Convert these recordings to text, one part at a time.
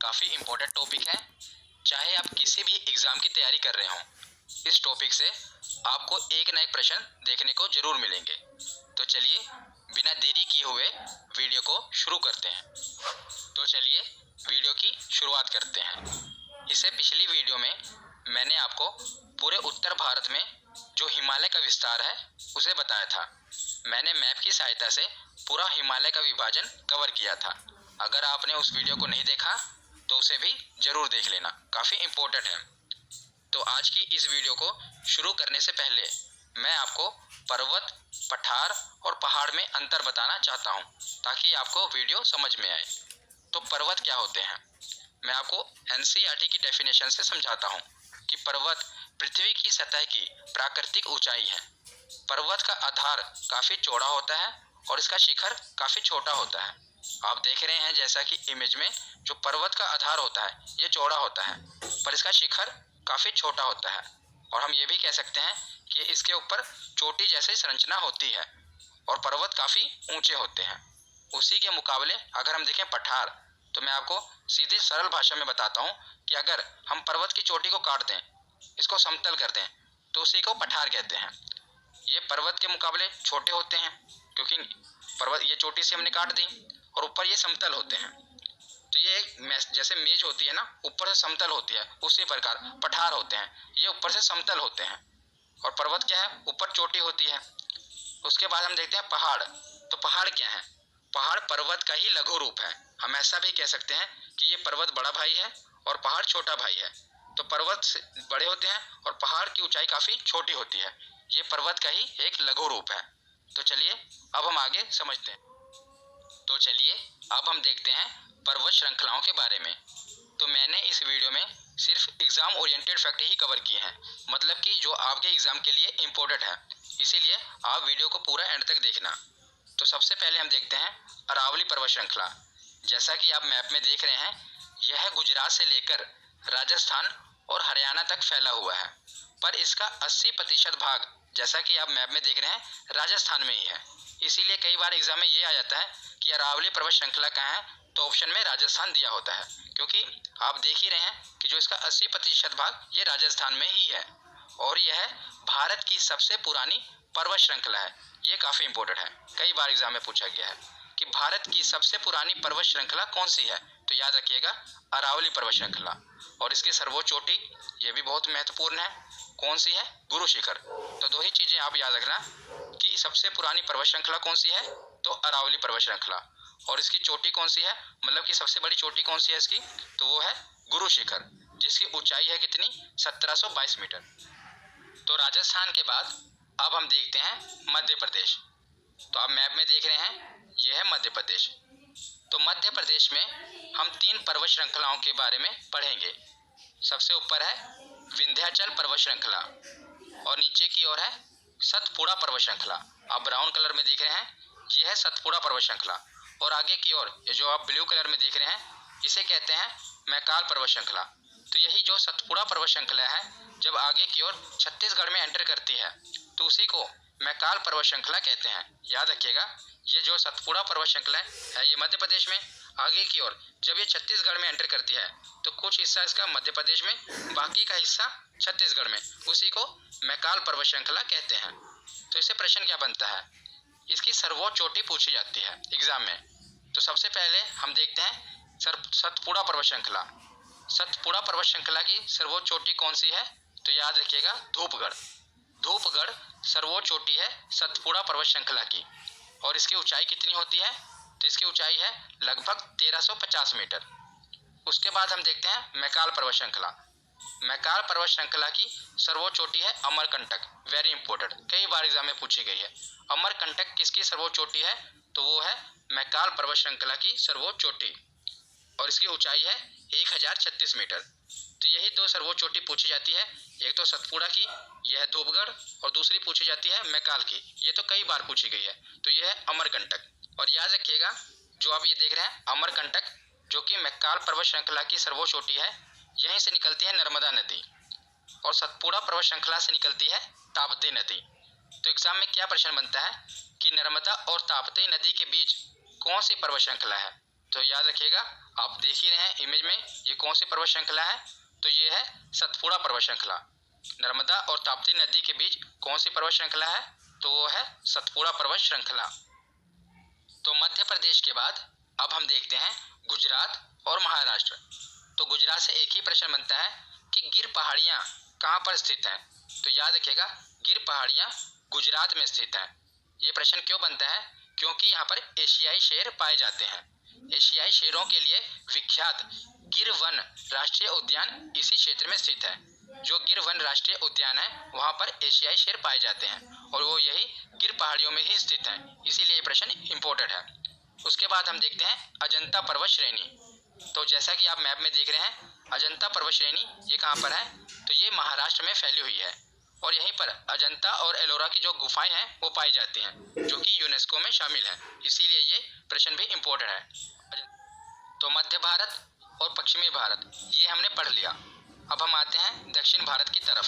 काफ़ी important topic है। चाहे आप किसी भी एग्ज़ाम की तैयारी कर रहे हों, इस टॉपिक से आपको एक ना एक प्रश्न देखने को ज़रूर मिलेंगे। तो चलिए बिना देरी किए हुए वीडियो को शुरू करते हैं। तो चलिए वीडियो की शुरुआत करते हैं। इससे पिछली वीडियो में मैंने आपको पूरे उत्तर भारत में जो हिमालय का विस्तार है उसे बताया था। मैंने मैप की सहायता से पूरा हिमालय का विभाजन कवर किया था। अगर आपने उस वीडियो को नहीं देखा तो उसे भी ज़रूर देख लेना, काफ़ी इम्पोर्टेंट है। तो आज की इस वीडियो को शुरू करने से पहले मैं आपको पर्वत, पठार और पहाड़ में अंतर बताना चाहता हूँ ताकि आपको वीडियो समझ में आए। तो पर्वत क्या होते हैं, मैं आपको NCERT की डेफिनेशन से समझाता हूँ कि पर्वत पृथ्वी की सतह की प्राकृतिक ऊंचाई है। पर्वत का आधार काफ़ी चौड़ा होता है और इसका शिखर काफ़ी छोटा होता है। आप देख रहे हैं जैसा कि इमेज में जो पर्वत का आधार होता है ये चौड़ा होता है पर इसका शिखर काफ़ी छोटा होता है। और हम ये भी कह सकते हैं कि इसके ऊपर चोटी जैसी संरचना होती है और पर्वत काफ़ी ऊंचे होते हैं। उसी के मुकाबले अगर हम देखें पठार, तो मैं आपको सीधी सरल भाषा में बताता हूँ कि अगर हम पर्वत की चोटी को काट दें, इसको समतल कर दें, तो उसी को पठार कहते हैं। ये पर्वत के मुकाबले छोटे होते हैं क्योंकि पर्वत ये चोटी से हमने काट दी और ऊपर ये समतल होते हैं। तो ये जैसे मेज होती है ना, ऊपर से समतल होती है, उसी प्रकार पठार होते हैं, ये ऊपर से समतल होते हैं। और पर्वत क्या है, ऊपर चोटी होती है। उसके बाद हम देखते हैं पहाड़। तो पहाड़ क्या है, पहाड़ पर्वत का ही लघु रूप है। हम ऐसा भी कह सकते हैं कि ये पर्वत बड़ा भाई है और पहाड़ छोटा भाई है। तो पर्वत बड़े होते हैं और पहाड़ की ऊंचाई काफ़ी छोटी होती है। ये पर्वत का ही एक लघु रूप है। तो चलिए अब हम आगे समझते हैं। तो चलिए अब हम देखते हैं पर्वत श्रृंखलाओं के बारे में। तो मैंने इस वीडियो में सिर्फ एग्ज़ाम ओरिएंटेड फैक्ट ही कवर किए हैं, मतलब कि जो आपके एग्ज़ाम के लिए इम्पोर्टेंट है, इसीलिए आप वीडियो को पूरा एंड तक देखना। तो सबसे पहले हम देखते हैं अरावली पर्वत श्रृंखला। जैसा कि आप मैप में देख रहे हैं, यह गुजरात से लेकर राजस्थान और हरियाणा तक फैला हुआ है, पर इसका 80% भाग, जैसा कि आप मैप में देख रहे हैं, राजस्थान में ही है। इसीलिए कई बार एग्जाम में ये आ जाता है कि अरावली पर्वत श्रृंखला कहाँ है, तो ऑप्शन में राजस्थान दिया होता है, क्योंकि आप देख ही रहे हैं कि जो इसका 80% भाग ये राजस्थान में ही है और यह भारत की सबसे पुरानी पर्वत श्रृंखला है। ये काफ़ी इंपॉर्टेंट है, कई बार एग्जाम में पूछा गया है कि भारत की सबसे पुरानी पर्वत श्रृंखला कौन सी है, तो याद रखिएगा अरावली पर्वत श्रृंखला। और इसकी सर्वोच्च चोटी ये भी बहुत महत्वपूर्ण है, कौन सी है, गुरु शिखर। तो दो ही चीज़ें आप याद रखना कि सबसे पुरानी पर्वत श्रृंखला कौन सी है, तो अरावली पर्वत श्रृंखला। और इसकी चोटी कौन सी है, मतलब कि सबसे बड़ी चोटी कौन सी है इसकी, तो वो है गुरु शिखर, जिसकी ऊंचाई है कितनी, 1722 मीटर। तो राजस्थान के बाद अब हम देखते हैं मध्य प्रदेश। तो आप मैप में देख रहे हैं, ये है मध्य प्रदेश। तो मध्य प्रदेश में हम 3 पर्वत श्रृंखलाओं के बारे में पढ़ेंगे। सबसे ऊपर है विंध्याचल पर्वत श्रृंखला और नीचे की ओर है सतपुड़ा पर्वत श्रृंखला। आप ब्राउन कलर में देख रहे हैं, ये है सतपुड़ा पर्वत श्रृंखला। और आगे की ओर ये जो आप ब्लू कलर में देख रहे हैं, इसे कहते हैं मैकाल पर्वत श्रृंखला। तो यही जो सतपुड़ा पर्वत श्रृंखला है, जब आगे की ओर छत्तीसगढ़ में एंटर करती है तो उसी को मैकाल पर्वत श्रृंखला कहते हैं। याद रखिएगा, ये जो सतपुड़ा पर्वत श्रृंखला है ये मध्य प्रदेश में, आगे की ओर जब ये छत्तीसगढ़ में एंटर करती है तो कुछ हिस्सा इसका मध्य प्रदेश में, बाकी का हिस्सा छत्तीसगढ़ में, उसी को मैकाल पर्वत श्रृंखला कहते हैं। तो इससे प्रश्न क्या बनता है, इसकी सर्वोच्च चोटी पूछी जाती है एग्जाम में। तो सबसे पहले हम देखते हैं सतपुड़ा पर्वत श्रृंखला। सतपुड़ा पर्वत श्रृंखला की सर्वोच्च चोटी कौन सी है, तो याद रखिएगा धूपगढ़। धूपगढ़ सर्वोच्च चोटी है सतपुड़ा पर्वत श्रृंखला की। और इसकी ऊंचाई कितनी होती है, तो इसकी ऊंचाई है लगभग 1350 मीटर। उसके बाद हम देखते हैं मैकाल पर्वत श्रृंखला। मैकाल पर्वत श्रृंखला की सर्वोच्च चोटी है अमरकंटक। वेरी इंपॉर्टेंट, कई बार एग्जाम में पूछी गई है। अमरकंटक किसकी सर्वोच्च चोटी है, तो वो है मैकाल पर्वत श्रृंखला की सर्वोच्च चोटी और इसकी ऊंचाई है 1036 मीटर। तो यही दो सर्वोच्च चोटी पूछी जाती है, एक तो सतपुड़ा की, यह है धूपगढ़, और दूसरी पूछी जाती है मैकाल की, ये तो कई बार पूछी गई है, तो यह है अमरकंटक। और याद रखिएगा, जो आप ये देख रहे हैं अमरकंटक, जो कि मैकाल पर्वत श्रृंखला की सर्वोच्च चोटी है, यहीं से निकलती है नर्मदा नदी और सतपुड़ा पर्वत श्रृंखला से निकलती है ताप्ती नदी। तो एग्जाम में क्या प्रश्न बनता है कि नर्मदा और ताप्ती नदी के बीच कौन सी पर्वत श्रृंखला है, तो याद रखिएगा आप देख ही रहे हैं इमेज में, ये कौन सी पर्वत श्रृंखला है? तो ये है सतपुड़ा पर्वत श्रृंखला। नर्मदा और ताप्ती नदी के बीच कौन सी पर्वत श्रृंखला है? तो वो है सतपुड़ा पर्वत श्रृंखला। तो मध्य प्रदेश के बाद अब हम देखते हैं गुजरात और महाराष्ट्र। तो गुजरात से एक ही प्रश्न बनता है कि गिर पहाड़ियाँ कहाँ पर स्थित हैं? तो याद रखिएगा, गिर पहाड़ियाँ गुजरात में स्थित हैं। ये प्रश्न क्यों बनता है? क्योंकि यहाँ पर एशियाई शेर पाए जाते हैं। एशियाई शेरों के लिए विख्यात गिर वन राष्ट्रीय उद्यान इसी क्षेत्र में स्थित है। जो गिर वन राष्ट्रीय उद्यान है वहाँ पर एशियाई शेर पाए जाते हैं और वो यही गिर पहाड़ियों में ही स्थित हैं, इसीलिए ये प्रश्न इम्पोर्टेंट है। उसके बाद हम देखते हैं अजंता पर्वत श्रेणी। तो जैसा कि आप मैप में देख रहे हैं, अजंता पर्वत श्रेणी ये कहाँ पर है? तो ये महाराष्ट्र में फैली हुई है और यहीं पर अजंता और एलोरा की जो गुफाएं हैं वो पाई जाती हैं, जो कि यूनेस्को में शामिल हैं, इसीलिए ये प्रश्न भी इम्पोर्टेंट है। तो मध्य भारत और पश्चिमी भारत ये हमने पढ़ लिया। अब हम आते हैं दक्षिण भारत की तरफ।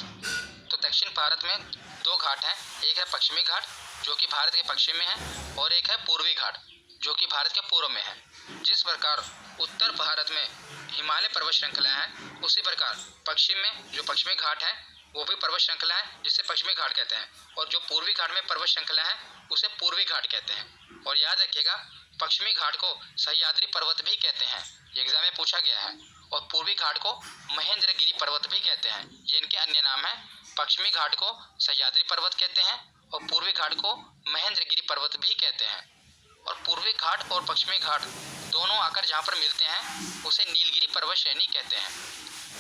तो दक्षिण भारत में दो घाट हैं, एक है पश्चिमी घाट जो कि भारत के पश्चिम में है और एक है पूर्वी घाट जो कि भारत के पूर्व में है। जिस प्रकार उत्तर भारत में हिमालय पर्वत श्रृंखला है, उसी प्रकार पश्चिम में जो पश्चिमी घाट है वो भी पर्वत श्रृंखला है जिसे पश्चिमी घाट कहते हैं, और जो पूर्वी घाट में पर्वत श्रृंखला है उसे पूर्वी घाट कहते हैं। और याद रखिएगा, पश्चिमी घाट को सह्याद्री पर्वत भी कहते हैं, ये एग्जाम में पूछा गया है, और पूर्वी घाट को महेंद्रगिरी पर्वत भी कहते हैं। ये इनके अन्य नाम है। पश्चिमी घाट को सह्याद्री पर्वत कहते हैं और पूर्वी घाट को महेंद्रगिरी पर्वत भी कहते हैं। और पूर्वी घाट और पश्चिमी घाट दोनों आकर जहाँ पर मिलते हैं उसे नीलगिरी पर्वत श्रेणी कहते हैं।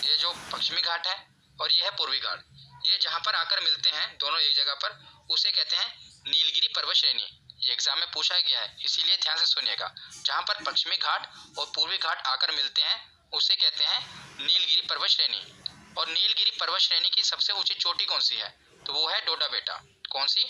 ये जो पश्चिमी घाट है और ये है पूर्वी घाट, ये जहाँ पर आकर मिलते हैं दोनों एक जगह पर, उसे कहते हैं नीलगिरी पर्वत श्रेणी। ये एग्जाम में पूछा गया है, इसीलिए ध्यान से सुनिएगा। जहाँ पर पश्चिमी घाट और पूर्वी घाट आकर मिलते हैं उसे कहते हैं नीलगिरी पर्वत श्रेणी। और नीलगिरी पर्वत श्रेणी की सबसे ऊंची चोटी कौन सी है? तो वो है डोडा बेटा। कौन सी?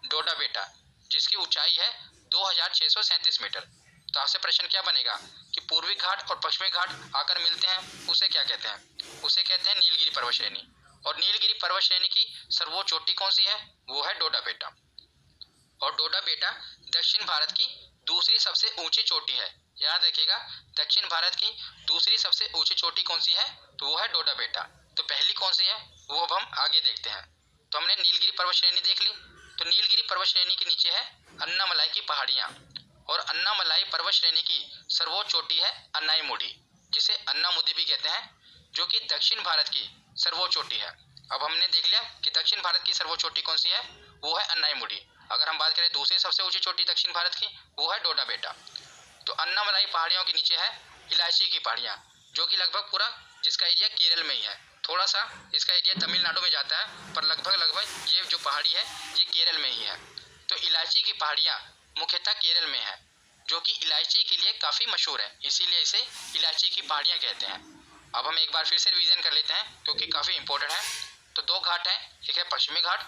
डोडा बेटा, जिसकी ऊंचाई है 2637 मीटर। तो आपसे प्रश्न क्या बनेगा कि पूर्वी घाट और पश्चिमी घाट आकर मिलते हैं उसे क्या कहते हैं? उसे कहते हैं नीलगिरी पर्वत श्रेणी। और नीलगिरी पर्वत श्रेणी की सर्वोच्च चोटी कौन सी है? वो है डोडा बेटा। और डोडा बेटा दक्षिण भारत की दूसरी सबसे ऊंची चोटी है। याद रखिएगा, दक्षिण भारत की दूसरी सबसे ऊंची चोटी कौन सी है? तो वो है डोडा बेटा। तो पहली कौन सी है वो अब हम आगे देखते हैं। तो हमने नीलगिरी पर्वत श्रेणी देख ली। तो नीलगिरी पर्वत श्रेणी के नीचे है अन्नामलाई की पहाड़ियाँ, और अन्नामलाई पर्वत श्रेणी की सर्वोच्च चोटी है अन्नाईमुडी, जिसे अन्नामुदी भी कहते हैं, जो कि दक्षिण भारत की सर्वोच्च चोटी है। अब हमने देख लिया कि दक्षिण भारत की सर्वोच्च चोटी कौन सी है, वो है अन्नाईमुडी। अगर हम बात करें दूसरी सबसे ऊंची चोटी दक्षिण भारत की, वो है डोडा बेटा। तो अन्नामलाई पहाड़ियों के नीचे है इलायची की पहाड़ियाँ, जो कि लगभग पूरा जिसका एरिया केरल में ही है। थोड़ा सा इसका एरिया तमिलनाडु में जाता है, पर लगभग ये जो पहाड़ी है ये केरल में ही है। तो इलायची की पहाड़ियाँ मुख्यतः केरल में है, जो कि इलायची के लिए काफ़ी मशहूर है, इसीलिए इसे इलायची की पहाड़ियाँ कहते हैं। अब हम एक बार फिर से रिवीजन कर लेते हैं क्योंकि काफ़ी इंपॉर्टेंट है। तो दो घाट हैं, एक है पश्चिमी घाट,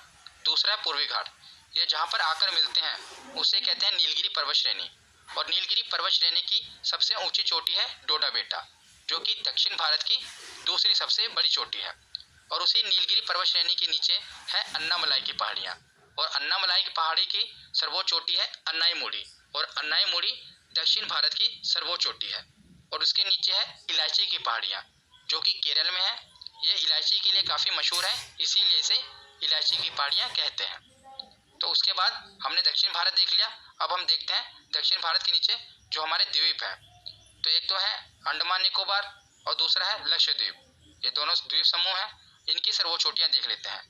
दूसरा है पूर्वी घाट। ये जहाँ पर आकर मिलते हैं उसे कहते हैं नीलगिरी पर्वत श्रेणी। और नीलगिरी पर्वत श्रेणी की सबसे ऊंची चोटी है डोडा बेटा, जो कि दक्षिण भारत की दूसरी सबसे बड़ी चोटी है। और उसी नीलगिरी पर्वत श्रेणी के नीचे है अन्नामलाई की पहाड़ियाँ, और अन्नामलाई की पहाड़ी की सर्वोच्च चोटी है अन्नाईमुडी, और अन्नाईमुडी दक्षिण भारत की सर्वोच्च चोटी है। और उसके नीचे है इलायची की पहाड़ियाँ, जो कि केरल में है। ये इलायची के लिए काफ़ी मशहूर है, इसीलिए इसे इलायची की पहाड़ियाँ कहते हैं। तो उसके बाद हमने दक्षिण भारत देख लिया। अब हम देखते हैं दक्षिण भारत के नीचे जो हमारे द्वीप हैं। तो एक तो है अंडमान निकोबार और दूसरा है लक्षद्वीप। ये दोनों द्वीप समूह हैं, इनकी सर्वोच्च चोटियाँ देख लेते हैं।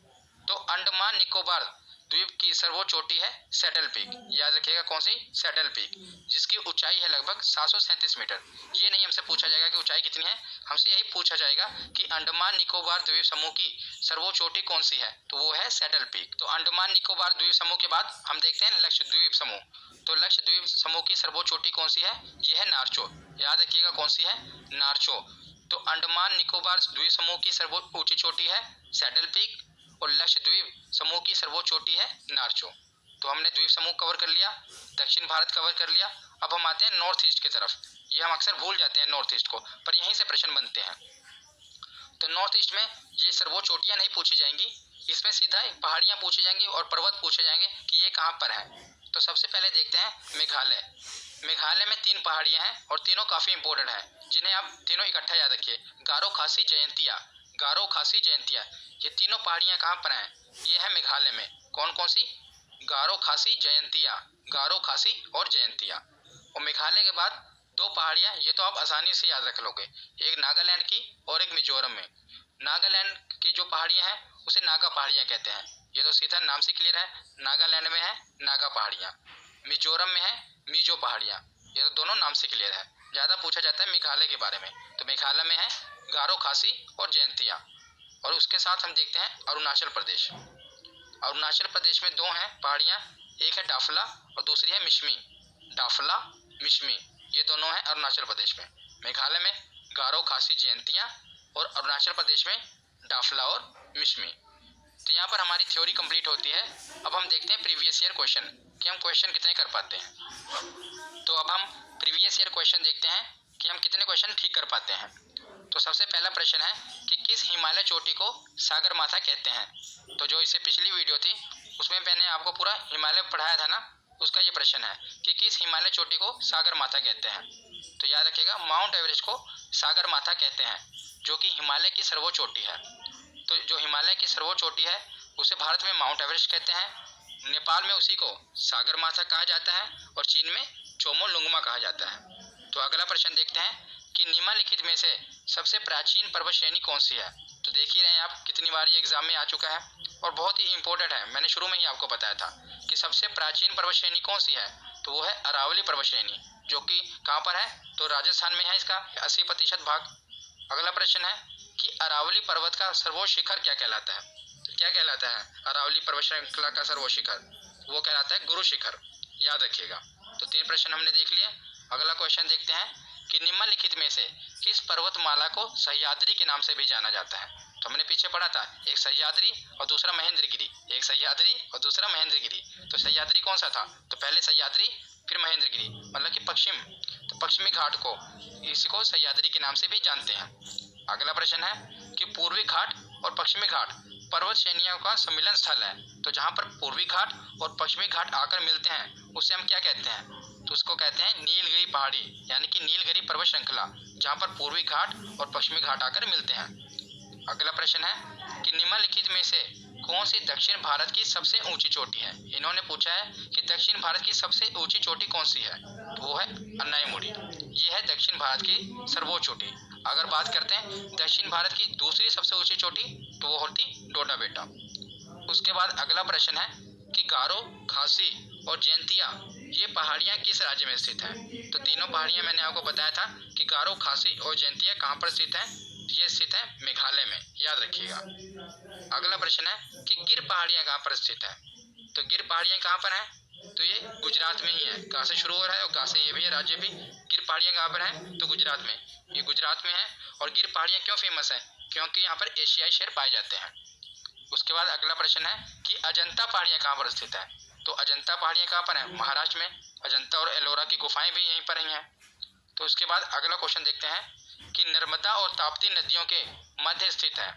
तो अंडमान निकोबार द्वीप की सर्वोच्च चोटी है सैडल पीक। याद रखिएगा कौन सी? सैडल पीक, जिसकी ऊंचाई है लगभग 737 मीटर। ये नहीं हमसे पूछा जाएगा कि ऊंचाई कितनी है, हमसे यही पूछा जाएगा कि अंडमान निकोबार द्वीप समूह की सर्वोच्च चोटी कौन सी है, तो वो है सैडल पीक। तो अंडमान निकोबार द्वीप समूह के बाद हम देखते हैं लक्षद्वीप समूह। तो लक्षद्वीप समूह की सर्वोच्च चोटी कौन सी है? ये है नारचो। याद रखिएगा कौन सी है? नारचो। तो अंडमान निकोबार द्वीप समूह की सर्वोच्च ऊंची चोटी है सैडल पीक, और लक्षद्वीप समूह की सर्वोच्च चोटी है नारचो। तो हमने द्वीप समूह कवर कर लिया, दक्षिण भारत कवर कर लिया। अब हम आते हैं नॉर्थ ईस्ट की तरफ। ये हम अक्सर भूल जाते हैं नॉर्थ ईस्ट को, पर यहीं से प्रश्न बनते हैं। तो नॉर्थ ईस्ट में ये सर्वोच्च चोटियाँ नहीं पूछी जाएंगी, इसमें सीधा पहाड़ियाँ पूछी जाएंगी और पर्वत पूछे जाएंगे कि ये कहाँ पर है। तो सबसे पहले देखते हैं मेघालय। मेघालय में 3 पहाड़ियाँ हैं और तीनों काफ़ी इंपॉर्टेंट हैं। जिन्हें आप तीनों इकट्ठा याद रखिए। गारो, खासी, जयंतिया। गारो, खासी, जयंतिया, ये तीनों पहाड़ियाँ कहाँ पर हैं? ये है मेघालय में। कौन कौन सी? गारो, खासी, जयंतिया। गारो, खासी और जयंतिया। और मेघालय के बाद दो पहाड़ियाँ, ये तो आप आसानी से याद रख लोगे, एक नागालैंड की और एक मिजोरम में। नागालैंड की जो पहाड़ियाँ हैं उसे नागा पहाड़ियाँ कहते हैं, ये तो सीधा नाम से क्लियर है। नागालैंड में है नागा पहाड़ियाँ, मिजोरम में है मिजो पहाड़ियाँ, ये तो दोनों नाम से क्लियर है। ज़्यादा पूछा जाता है मेघालय के बारे में, तो मेघालय में है गारो, खासी और जयंतिया। और उसके साथ हम देखते हैं अरुणाचल प्रदेश। अरुणाचल प्रदेश में दो हैं पहाड़ियाँ, एक है डाफला और दूसरी है मिशमी। डाफला, मिशमी, ये दोनों हैं अरुणाचल प्रदेश में। मेघालय में गारो, खासी, जयंतिया और अरुणाचल प्रदेश में डाफला और मिशमी। तो यहाँ पर हमारी थ्योरी कंप्लीट होती है। अब हम देखते हैं प्रीवियस ईयर क्वेश्चन कि हम क्वेश्चन कितने कर पाते हैं। तो अब हम प्रीवियस ईयर क्वेश्चन देखते हैं कि हम कितने क्वेश्चन ठीक कर पाते हैं। तो सबसे पहला प्रश्न है कि किस हिमालय चोटी को सागरमाथा कहते हैं। तो जो इससे पिछली वीडियो थी उसमें मैंने आपको पूरा हिमालय पढ़ाया था ना, उसका ये प्रश्न है कि किस हिमालय चोटी को सागरमाथा कहते हैं। तो याद रखिएगा, माउंट एवरेस्ट को सागरमाथा कहते हैं, जो कि हिमालय की सर्वोच्च चोटी है। तो जो हिमालय की सर्वोच्च चोटी है उसे भारत में माउंट एवरेस्ट कहते हैं, नेपाल में उसी को सागरमाथा कहा जाता है और चीन में चोमोलुंगमा कहा जाता है। तो अगला प्रश्न देखते हैं कि निम्नलिखित में से सबसे प्राचीन पर्वत श्रेणी कौन सी है। तो देख ही रहे हैं आप कितनी बार ये एग्जाम में आ चुका है और बहुत ही इंपॉर्टेंट है। मैंने शुरू में ही आपको बताया था कि सबसे प्राचीन पर्वत श्रेणी कौन सी है, तो वो है अरावली पर्वत श्रेणी, जो कि कहाँ पर है, तो राजस्थान में है इसका 80% भाग। अगला प्रश्न है कि अरावली पर्वत का सर्वोच्च शिखर क्या कहलाता है। तो क्या कहलाता है अरावली पर्वत श्रृंखला का सर्वोच्च शिखर? वो कहलाता है गुरु शिखर, याद रखिएगा। तो 3 प्रश्न हमने देख लिए। अगला क्वेश्चन देखते हैं कि निम्नलिखित में से किस पर्वतमाला को सह्याद्री के नाम से भी जाना जाता है। तो हमने पीछे पढ़ा था, एक सह्याद्री और दूसरा महेंद्रगिरी, एक सह्याद्री और दूसरा महेंद्रगिरी। तो सह्याद्री कौन सा था, तो पहले सह्याद्री फिर महेंद्रगिरी, मतलब कि पश्चिम, तो पश्चिमी घाट को इसी को सह्याद्री के नाम से भी जानते हैं। अगला प्रश्न है कि पूर्वी घाट और पश्चिमी घाट पर्वत श्रेणियों का सम्मिलन स्थल है। तो जहाँ पर पूर्वी घाट और पश्चिमी घाट आकर मिलते हैं उसे हम क्या कहते हैं, तो उसको कहते हैं नीलगिरी पहाड़ी, यानी कि नीलगिरी पर्वत श्रृंखला, जहाँ पर पूर्वी घाट और पश्चिमी घाट आकर मिलते हैं। अगला प्रश्न है कि निम्नलिखित में से कौन सी दक्षिण भारत की सबसे ऊंची चोटी है। इन्होंने पूछा है कि दक्षिण भारत की सबसे ऊंची चोटी कौन सी है, तो वो है अन्नाईमुड़ी। ये है दक्षिण भारत की सर्वोच्च चोटी। अगर बात करते हैं दक्षिण भारत की दूसरी सबसे ऊंची चोटी, तो वो होती डोडा बेटा। उसके बाद अगला प्रश्न है कि गारो, खासी और जयंतिया ये पहाड़ियाँ किस राज्य में स्थित हैं। तो तीनों पहाड़ियाँ मैंने आपको बताया था कि गारो, खासी और जयंतिया कहाँ पर स्थित हैं, ये स्थित है मेघालय में, याद रखिएगा। अगला प्रश्न है कि गिर पहाड़ियाँ कहाँ पर स्थित हैं। तो गिर पहाड़ियाँ कहाँ पर हैं, तो ये गुजरात में ही है। कहाँ से शुरू हो रहा है और कहाँ से ये भी है राज्य भी। गिर पहाड़ियाँ कहाँ पर हैं, तो गुजरात में, ये गुजरात में है। और गिर पहाड़ियाँ क्यों फेमस है, क्योंकि यहाँ पर एशियाई शेर पाए जाते हैं। उसके बाद अगला प्रश्न है कि अजंता पहाड़ियाँ कहाँ पर स्थित है। तो अजंता पहाड़ियाँ कहाँ पर हैं, महाराष्ट्र में। अजंता और एलोरा की गुफाएं भी यहीं पर ही हैं। तो उसके बाद अगला क्वेश्चन देखते हैं कि नर्मदा और ताप्ती नदियों के मध्य स्थित है।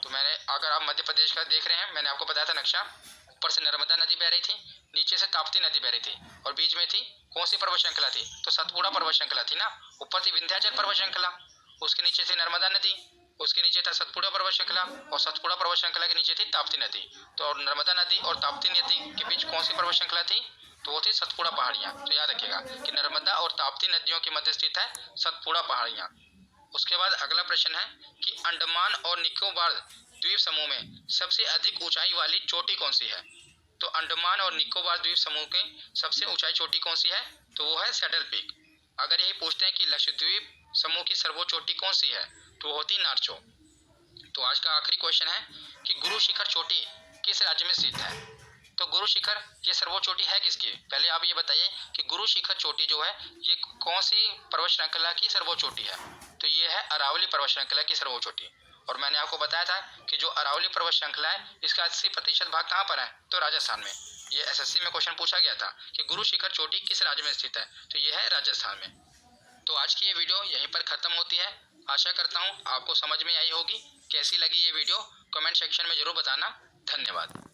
तो मैंने, अगर आप मध्य प्रदेश का देख रहे हैं, मैंने आपको बताया था नक्शा, ऊपर से नर्मदा नदी बह रही थी, नीचे से ताप्ती नदी बह रही थी और बीच में थी कौन सी पर्वत श्रृंखला थी, तो सतपुड़ा पर्वत श्रृंखला थी ना। ऊपर थी विंध्याचल पर्वत श्रृंखला, उसके नीचे थी नर्मदा नदी, उसके नीचे था सतपुड़ा पर्वत श्रृंखला और सतपुड़ा पर्वत श्रृंखला के नीचे थी ताप्ती नदी। तो नर्मदा नदी और ताप्ती नदी के बीच कौन सी पर्वत श्रृंखला थी, तो वो थी सतपुड़ा पहाड़ियाँ। तो याद रखिएगा कि नर्मदा और ताप्ती नदियों के मध्य स्थित है सतपुड़ा पहाड़ियाँ। उसके बाद अगला प्रश्न है कि अंडमान और निकोबार द्वीप समूह में सबसे अधिक ऊंचाई वाली चोटी कौन सी है। तो अंडमान और निकोबार द्वीप समूह की सबसे ऊंचाई चोटी कौन सी है, तो वो है सैडल पीक। अगर यही पूछते हैं कि लक्षद्वीप समूह की सर्वोच्च चोटी कौन सी है, तो वो होती नारचो। तो आज का आखिरी क्वेश्चन है कि गुरु शिखर चोटी किस राज्य में स्थित है। तो गुरु शिखर ये सर्वोच्च चोटी है किसकी, पहले आप ये बताइए कि गुरु शिखर चोटी जो है ये कौन सी पर्वत श्रृंखला की सर्वोच्च चोटी है। तो ये है अरावली पर्वत श्रृंखला की सर्वोच्च चोटी। और मैंने आपको बताया था कि जो अरावली पर्वत श्रृंखला है इसका 80% भाग कहाँ पर है, तो राजस्थान में। ये एसएससी में क्वेश्चन पूछा गया था कि गुरु शिखर चोटी किस राज्य में स्थित है, तो ये है राजस्थान में। तो आज की ये वीडियो यहीं पर खत्म होती है। आशा करता हूँ आपको समझ में आई होगी। कैसी लगी ये वीडियो कमेंट सेक्शन में जरूर बताना। धन्यवाद।